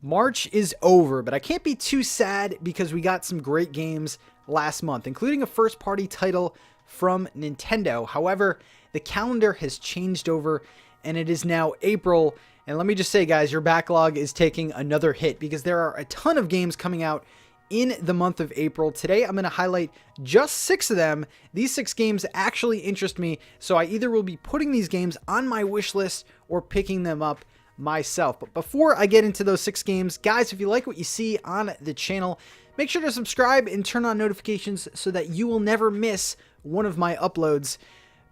March is over, but I can't be too sad because we got some great games last month, including a first-party title from Nintendo. However, the calendar has changed over and it is now April. And let me just say, guys, your backlog is taking another hit because there are a ton of games coming out in the month of April. Today, I'm going to highlight just 6 of them. These 6 games actually interest me, so I either will be putting these games on my wish list or picking them up myself. But before I get into those 6 games, guys, if you like what you see on the channel, make sure to subscribe and turn on notifications so that you will never miss one of my uploads.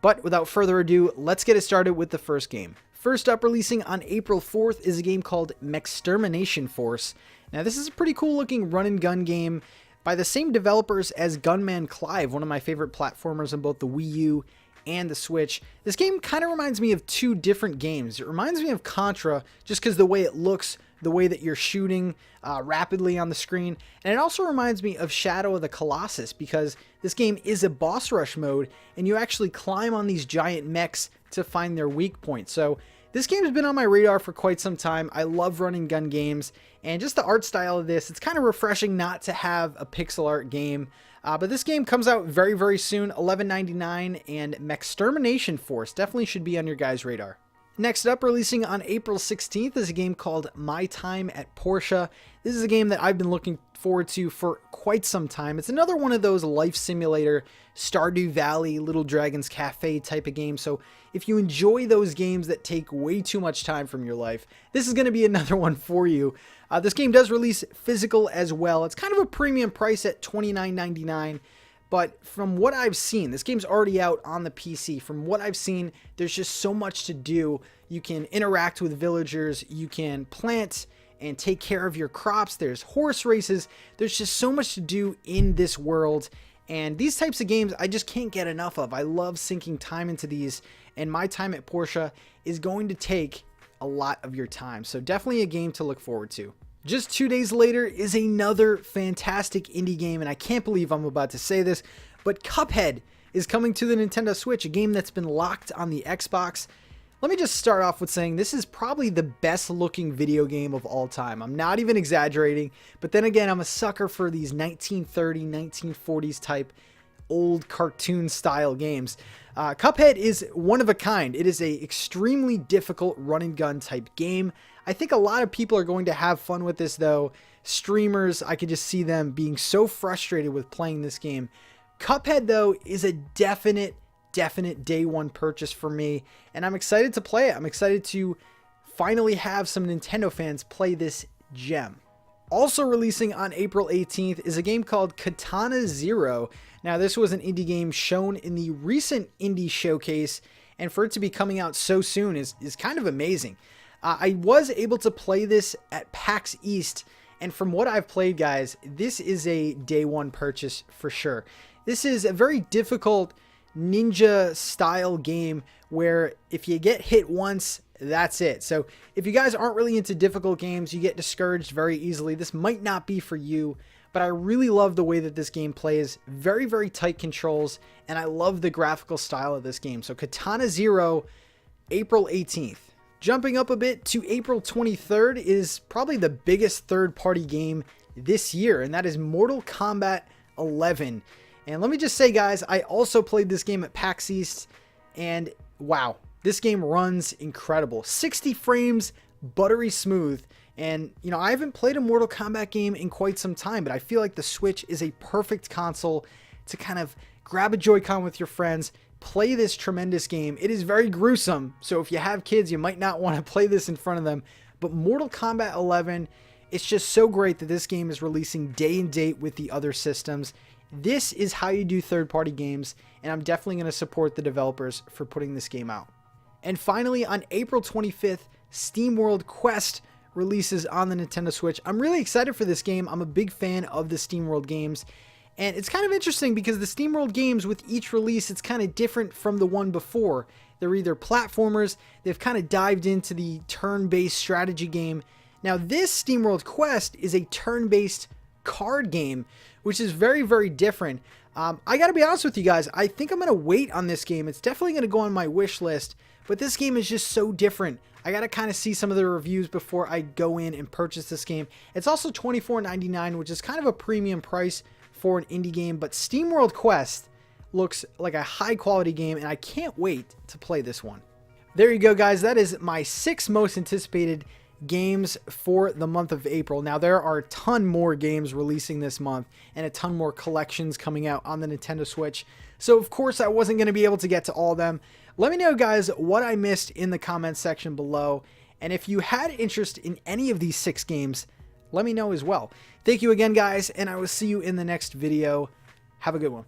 But without further ado, let's get it started with the first game. First up, releasing on April 4th is a game called Extermination Force. Now, this is a pretty cool looking run and gun game by the same developers as Gunman Clive, one of my favorite platformers on both the Wii U and the Switch. This game kind of reminds me of 2 different games. It reminds me of Contra just because the way it looks, the way that you're shooting rapidly on the screen. And it also reminds me of Shadow of the Colossus because this game is a boss rush mode and you actually climb on these giant mechs to find their weak points. So this game has been on my radar for quite some time. I love run and gun games, and just the art style of this, it's kind of refreshing not to have a pixel art game. But this game comes out very, very soon, $11.99, and Extermination Force definitely should be on your guys' radar. Next up, releasing on April 16th is a game called My Time at Porsche. This is a game that I've been looking forward to for quite some time. It's another one of those life simulator, Stardew Valley, Little Dragon's Cafe type of games. So if you enjoy those games that take way too much time from your life, this is going to be another one for you. This game does release physical as well. It's kind of a premium price at $29.99. But from what I've seen, this game's already out on the PC. From what I've seen, there's just so much to do. You can interact with villagers, you can plant and take care of your crops, there's horse races, there's just so much to do in this world. And these types of games, I just can't get enough of. I love sinking time into these, and My Time at Porsche is going to take a lot of your time. So definitely a game to look forward to. Just 2 days later is another fantastic indie game, and I can't believe I'm about to say this, but Cuphead is coming to the Nintendo Switch, a game that's been locked on the Xbox. Let me just start off with saying this is probably the best looking video game of all time. I'm not even exaggerating, but then again, I'm a sucker for these 1930s, 1940s type old cartoon style games. Cuphead is one of a kind. It is a extremely difficult run and gun type game. I think a lot of people are going to have fun with this though. Streamers, I could just see them being so frustrated with playing this game. Cuphead though is a definite day one purchase for me, and I'm excited to play it. I'm excited to finally have some Nintendo fans play this gem. Also releasing on April 18th is a game called Katana Zero. Now, this was an indie game shown in the recent indie showcase, and for it to be coming out so soon is kind of amazing. I was able to play this at PAX East, and from what I've played, guys, this is a day one purchase for sure. This is a very difficult ninja style game where if you get hit once, that's it. So if you guys aren't really into difficult games, you get discouraged very easily, this might not be for you. But I really love the way that this game plays. Very, very tight controls, and I love the graphical style of this game. So Katana Zero, April 18th. Jumping up a bit to April 23rd is probably the biggest third-party game this year, and that is Mortal Kombat 11. And let me just say, guys, I also played this game at PAX East, and wow, this game runs incredible. 60 frames, buttery smooth. And, you know, I haven't played a Mortal Kombat game in quite some time, but I feel like the Switch is a perfect console to kind of grab a Joy-Con with your friends, play this tremendous game. It is very gruesome, so if you have kids, you might not want to play this in front of them. But Mortal Kombat 11, it's just so great that this game is releasing day and date with the other systems. This is how you do third-party games, and I'm definitely going to support the developers for putting this game out. And finally, on April 25th, SteamWorld Quest releases on the Nintendo Switch. I'm really excited for this game. I'm a big fan of the SteamWorld games, and it's kind of interesting because the SteamWorld games, with each release, it's kind of different from the one before. They're either platformers, they've kind of dived into the turn-based strategy game. Now, this SteamWorld Quest is a turn-based card game, which is very, very different. I gotta be honest with you guys, I think I'm gonna wait on this game. It's definitely gonna go on my wish list, but this game is just so different. I gotta kind of see some of the reviews before I go in and purchase this game. It's also $24.99, which is kind of a premium price for an indie game, but SteamWorld Quest looks like a high quality game, and I can't wait to play this one. There you go, guys. That is my 6 most anticipated games for the month of April. Now, there are a ton more games releasing this month and a ton more collections coming out on the Nintendo Switch. So, of course, I wasn't going to be able to get to all of them. Let me know, guys, what I missed in the comments section below. And if you had interest in any of these 6 games, let me know as well. Thank you again, guys, and I will see you in the next video. Have a good one.